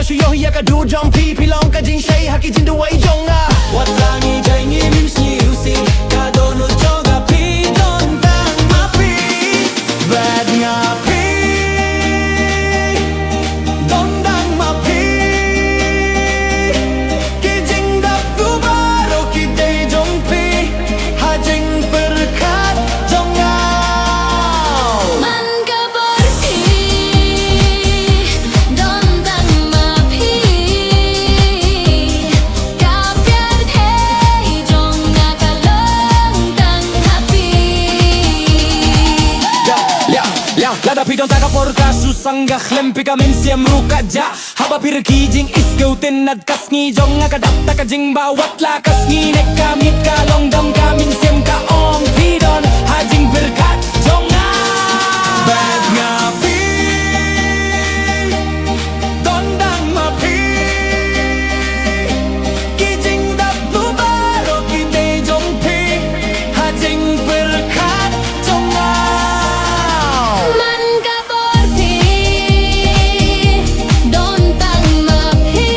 nga shuyo hiya ka du jong pi pi long ka jing shay ha ki jin du wai jong a wat lang I jai ngi mim sni u si ka do no jong a pi don dang ma pi bad nga pi don dang ma pi ki jing dap tu baro ki dei jong pi ha jing berkat jong a Man ka borti don dang ma phi ka pyar the jong na ka long dang happy Lada pi don taka porka susanga khlempi ka min siam ruka ja haba pir ki jing iskeu tin nad kasngi jong nga ka dap taka jing ba wat la kasngi nek ka mit ka long dam ka min siam ka ong pi don ha jing berkat jong nga bad nga pi don dang ma pi ki jing dap tu baro ki de jong pi ha jing berkat jong nga Man ka borti don dang ma phi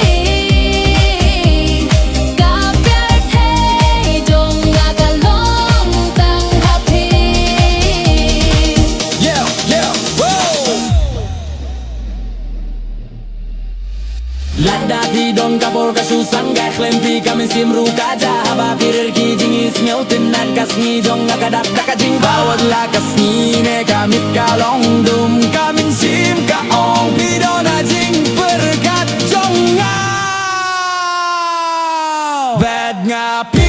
ka pyar the jong na ka long dang happy whoa. Lada pi don kapor ka susang ga khlem pi ka min sim ru ka ja haba pir ki jing is ngeu tin nat kas ni jong ga dak ka jing bawat la kas ni ne ka mit ka long dum ka min sim ka ong pi don a jing berkat jong nga bad nga pi